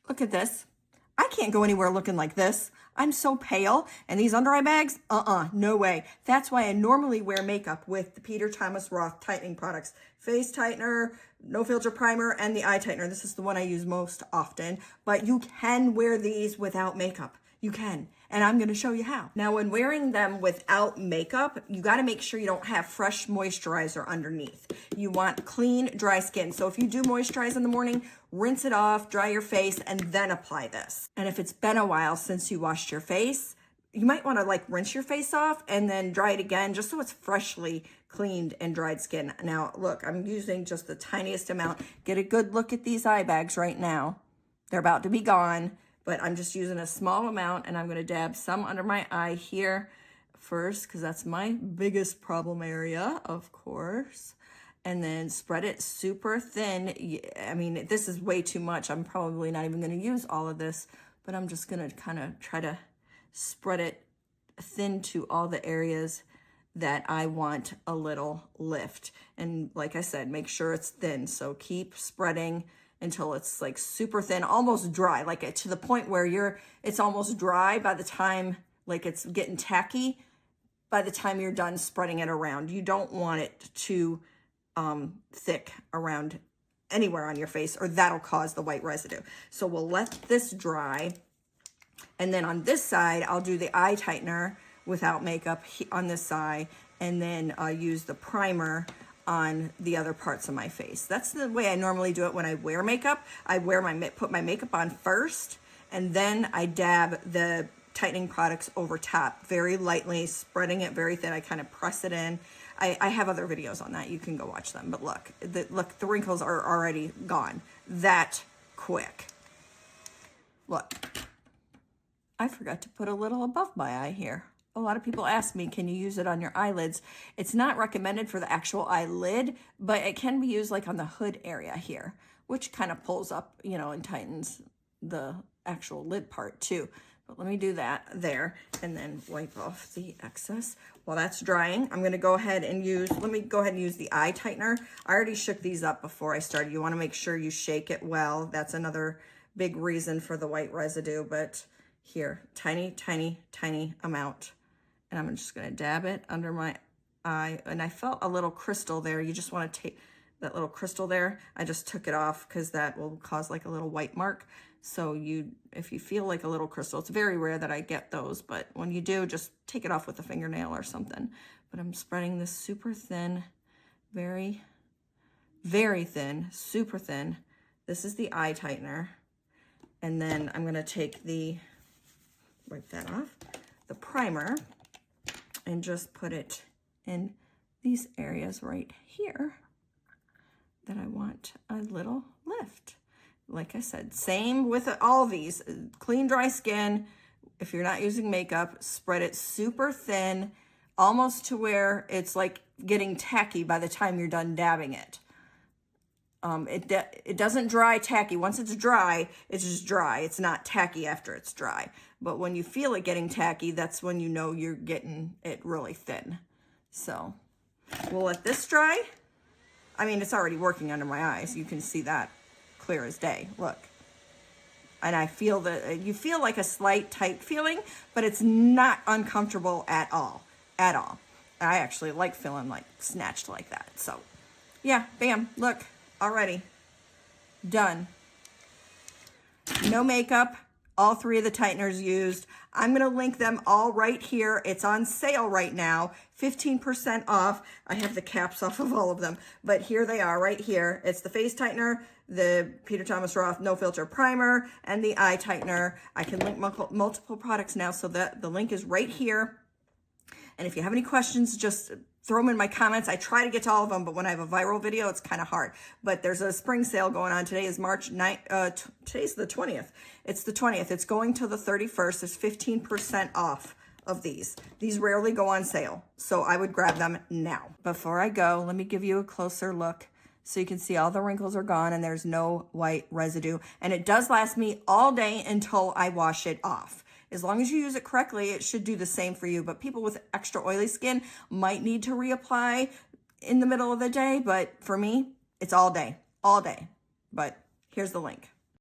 Look at this. I can't go anywhere looking like this. I'm so pale. And these under eye bags, no way. That's why I normally wear makeup with the Peter Thomas Roth tightening products. Face tightener, no filter primer, and the eye tightener. This is the one I use most often. But you can wear these without makeup. You can. And I'm going to show you how. Now, when wearing them without makeup, you got to make sure you don't have fresh moisturizer underneath. You want clean, dry skin. So if you do moisturize in the morning, rinse it off, dry your face, and then apply this. And if it's been a while since you washed your face, you might want to like rinse your face off and then dry it again just so it's freshly cleaned and dried skin. Now, look, I'm using just the tiniest amount. Get a good look at these eye bags right now. They're about to be gone. But I'm just using a small amount, and I'm going to dab some under my eye here first because that's my biggest problem area, of course. And then spread it super thin. I mean, this is way too much. I'm probably not even going to use all of this, but I'm just going to kind of try to spread it thin to all the areas that I want a little lift. And like I said, make sure it's thin. So keep spreading until it's like super thin, almost dry, like to the point where it's almost dry by the time, like it's getting tacky by the time you're done spreading it around. You don't want it too thick around anywhere on your face, or that'll cause the white residue. So we'll let this dry. And then on this side, I'll do the eye tightener without makeup on this side, and then I'll use the primer on the other parts of my face. That's the way I normally do it when I wear makeup. I put my makeup on first, and then I dab the tightening products over top very lightly, spreading it very thin. I kind of press it in. I have other videos on that. You can go watch them. But look, the wrinkles are already gone that quick. Look, I forgot to put a little above my eye here. A lot of people ask me, can you use it on your eyelids? It's not recommended for the actual eyelid, but it can be used like on the hood area here, which kind of pulls up, you know, and tightens the actual lid part too. But let me do that there and then wipe off the excess. While that's drying, I'm gonna go ahead and use the eye tightener. I already shook these up before I started. You wanna make sure you shake it well. That's another big reason for the white residue, but here, tiny, tiny, tiny amount. And I'm just gonna dab it under my eye. And I felt a little crystal there. You just wanna take that little crystal there. I just took it off because that will cause like a little white mark. So if you feel like a little crystal, it's very rare that I get those, but when you do, just take it off with a fingernail or something. But I'm spreading this super thin, very, very thin, super thin. This is the eye tightener. And then I'm gonna take wipe that off, the primer, and just put it in these areas right here that I want a little lift. Like I said, same with all of these. Clean, dry skin. If you're not using makeup, spread it super thin, almost to where it's like getting tacky by the time you're done dabbing it. It doesn't dry tacky. Once it's dry, it's just dry. It's not tacky after it's dry. But when you feel it getting tacky, that's when you know you're getting it really thin. So we'll let this dry. I mean, it's already working under my eyes. You can see that clear as day. Look. And I feel that you feel like a slight tight feeling, but it's not uncomfortable at all. At all. I actually like feeling like snatched like that. So yeah, bam, look, already done. No makeup. All three of the tighteners used. I'm going to link them all right here. It's on sale right now, 15% off. I have the caps off of all of them, but here they are right here. It's the face tightener, the Peter Thomas Roth no filter primer, and the eye tightener. I can link multiple products now, so that the link is right here. And if you have any questions, just throw them in my comments. I try to get to all of them, but when I have a viral video, it's kind of hard. But there's a spring sale going on. Today is March 9th. Today's the 20th. It's the 20th. It's going to the 31st. There's 15% off of these. These rarely go on sale, so I would grab them now. Before I go, let me give you a closer look so you can see all the wrinkles are gone and there's no white residue. And it does last me all day until I wash it off. As long as you use it correctly, it should do the same for you. But people with extra oily skin might need to reapply in the middle of the day. But for me, it's all day, all day. But here's the link.